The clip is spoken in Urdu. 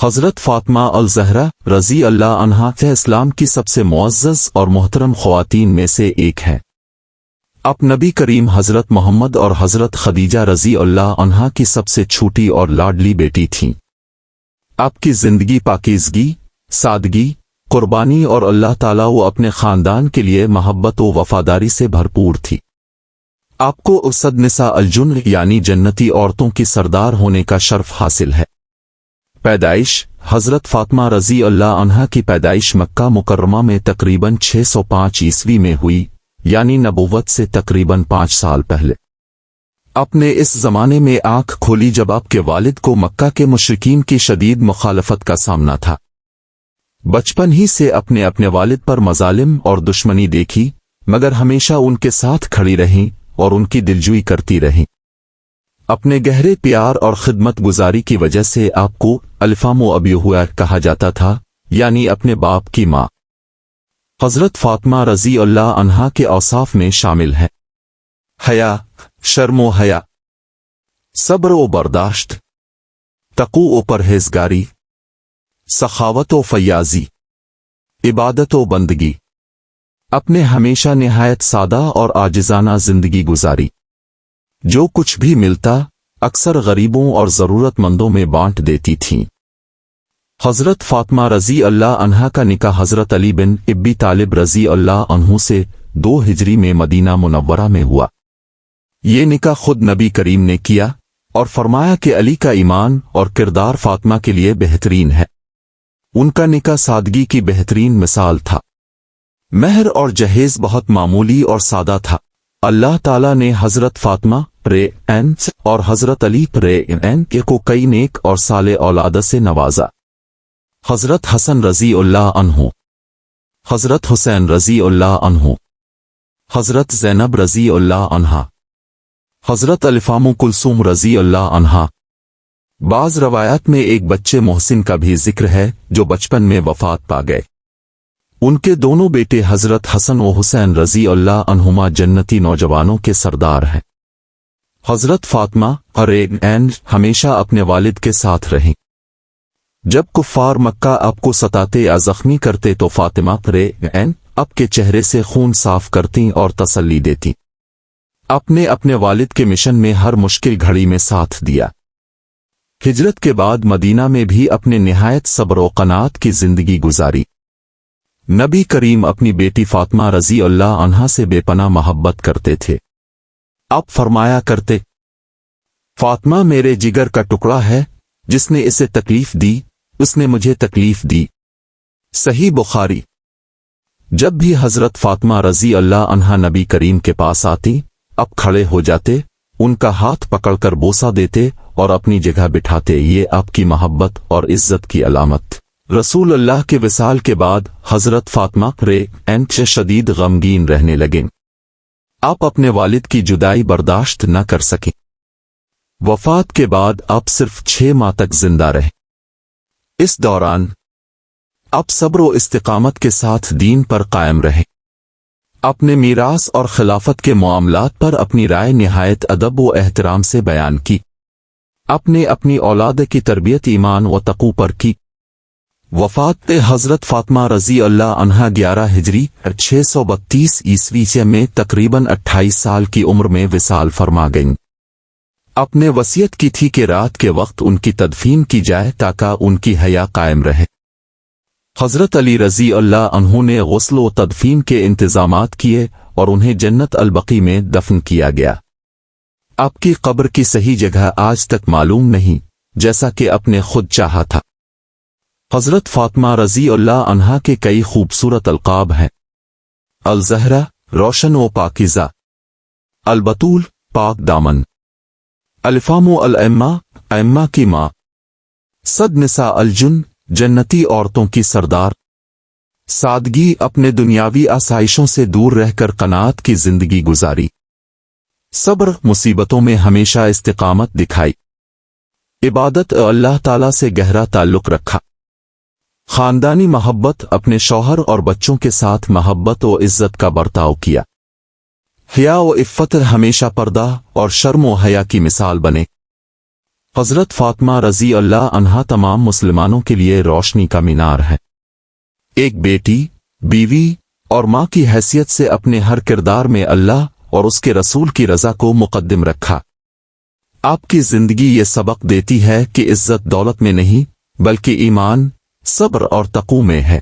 حضرت فاطمہ الزہرا رضی اللہ عنہا اسلام کی سب سے معزز اور محترم خواتین میں سے ایک ہے۔ آپ نبی کریم حضرت محمد اور حضرت خدیجہ رضی اللہ عنہا کی سب سے چھوٹی اور لاڈلی بیٹی تھیں۔ آپ کی زندگی پاکیزگی، سادگی، قربانی اور اللہ تعالیٰ و اپنے خاندان کے لیے محبت و وفاداری سے بھرپور تھی۔ آپ کو اسد نساء الجن یعنی جنتی عورتوں کی سردار ہونے کا شرف حاصل ہے۔ پیدائش: حضرت فاطمہ رضی اللہ عنہا کی پیدائش مکہ مکرمہ میں تقریباً 605 عیسوی میں ہوئی، یعنی نبوت سے تقریباً 5 سال پہلے۔ آپ نے اس زمانے میں آنکھ کھولی جب آپ کے والد کو مکہ کے مشرکین کی شدید مخالفت کا سامنا تھا۔ بچپن ہی سے اپنے والد پر مظالم اور دشمنی دیکھی، مگر ہمیشہ ان کے ساتھ کھڑی رہیں اور ان کی دلجوئی کرتی رہیں۔ اپنے گہرے پیار اور خدمت گزاری کی وجہ سے آپ کو الفام و ابی ہوا کہا جاتا تھا، یعنی اپنے باپ کی ماں۔ حضرت فاطمہ رضی اللہ عنہا کے اوصاف میں شامل ہے: حیا، شرم و حیا، صبر و برداشت، تقوی و پرہیزگاری، سخاوت و فیاضی، عبادت و بندگی۔ اپنے ہمیشہ نہایت سادہ اور عاجزانہ زندگی گزاری۔ جو کچھ بھی ملتا اکثر غریبوں اور ضرورت مندوں میں بانٹ دیتی تھیں۔ حضرت فاطمہ رضی اللہ عنہا کا نکاح حضرت علی بن ابی طالب رضی اللہ عنہ سے 2 ہجری میں مدینہ منورہ میں ہوا۔ یہ نکاح خود نبی کریم نے کیا اور فرمایا کہ علی کا ایمان اور کردار فاطمہ کے لیے بہترین ہے۔ ان کا نکاح سادگی کی بہترین مثال تھا۔ مہر اور جہیز بہت معمولی اور سادہ تھا۔ اللہ تعالیٰ نے حضرت فاطمہ اور حضرت علی کو کئی نیک اور صالح اولاد سے نوازا۔ حضرت حسن رضی اللہ عنہ، حضرت حسین رضی اللہ عنہ، حضرت زینب رضی اللہ عنہا، حضرت الفام کلثوم رضی اللہ عنہا۔ بعض روایات میں ایک بچے محسن کا بھی ذکر ہے جو بچپن میں وفات پا گئے۔ ان کے دونوں بیٹے حضرت حسن و حسین رضی اللہ عنہما جنتی نوجوانوں کے سردار ہیں۔ حضرت فاطمہ ہمیشہ اپنے والد کے ساتھ رہیں۔ جب کفار مکہ آپ کو ستاتے یا زخمی کرتے تو فاطمہ آپ کے چہرے سے خون صاف کرتی اور تسلی دیتی۔ آپ نے اپنے والد کے مشن میں ہر مشکل گھڑی میں ساتھ دیا۔ ہجرت کے بعد مدینہ میں بھی اپنے نہایت صبر و قناعت کی زندگی گزاری۔ نبی کریم اپنی بیٹی فاطمہ رضی اللہ عنہا سے بے پناہ محبت کرتے تھے۔ آپ فرمایا کرتے: فاطمہ میرے جگر کا ٹکڑا ہے، جس نے اسے تکلیف دی اس نے مجھے تکلیف دی۔ صحیح بخاری۔ جب بھی حضرت فاطمہ رضی اللہ عنہا نبی کریم کے پاس آتی، آپ کھڑے ہو جاتے، ان کا ہاتھ پکڑ کر بوسہ دیتے اور اپنی جگہ بٹھاتے۔ یہ آپ کی محبت اور عزت کی علامت۔ رسول اللہ کے وصال کے بعد حضرت فاطمہ سے شدید غمگین رہنے لگیں۔ آپ اپنے والد کی جدائی برداشت نہ کر سکیں۔ وفات کے بعد آپ صرف 6 ماہ تک زندہ رہے۔ اس دوران آپ صبر و استقامت کے ساتھ دین پر قائم رہے۔ اپنے میراث اور خلافت کے معاملات پر اپنی رائے نہایت ادب و احترام سے بیان کی۔ آپ نے اپنی اولاد کی تربیت ایمان و تقوی پر کی۔ وفات حضرت فاطمہ رضی اللہ عنہا 11 ہجری 632 عیسوی میں تقریباً 28 سال کی عمر میں وصال فرما گئیں۔ آپ نے وصیت کی تھی کہ رات کے وقت ان کی تدفین کی جائے تاکہ ان کی حیا قائم رہے۔ حضرت علی رضی اللہ عنہ نے غسل و تدفین کے انتظامات کیے اور انہیں جنت البقیع میں دفن کیا گیا۔ آپ کی قبر کی صحیح جگہ آج تک معلوم نہیں، جیسا کہ آپ نے خود چاہا تھا۔ حضرت فاطمہ رضی اللہ عنہا کے کئی خوبصورت القاب ہیں: الزہرا روشن و پاکیزہ، البتول پاک دامن، الفام و ائمہ کی ماں، صد نساء الجن جنتی عورتوں کی سردار، سادگی اپنے دنیاوی آسائشوں سے دور رہ کر قناعت کی زندگی گزاری، صبر مصیبتوں میں ہمیشہ استقامت دکھائی، عبادت اللہ تعالیٰ سے گہرا تعلق رکھا، خاندانی محبت اپنے شوہر اور بچوں کے ساتھ محبت و عزت کا برتاؤ کیا، حیا و عفت ہمیشہ پردہ اور شرم و حیا کی مثال بنے، حضرت فاطمہ رضی اللہ عنہا تمام مسلمانوں کے لیے روشنی کا مینار ہے۔ ایک بیٹی، بیوی اور ماں کی حیثیت سے اپنے ہر کردار میں اللہ اور اس کے رسول کی رضا کو مقدم رکھا۔ آپ کی زندگی یہ سبق دیتی ہے کہ عزت دولت میں نہیں بلکہ ایمان، صبر اور تقوی میں ہے۔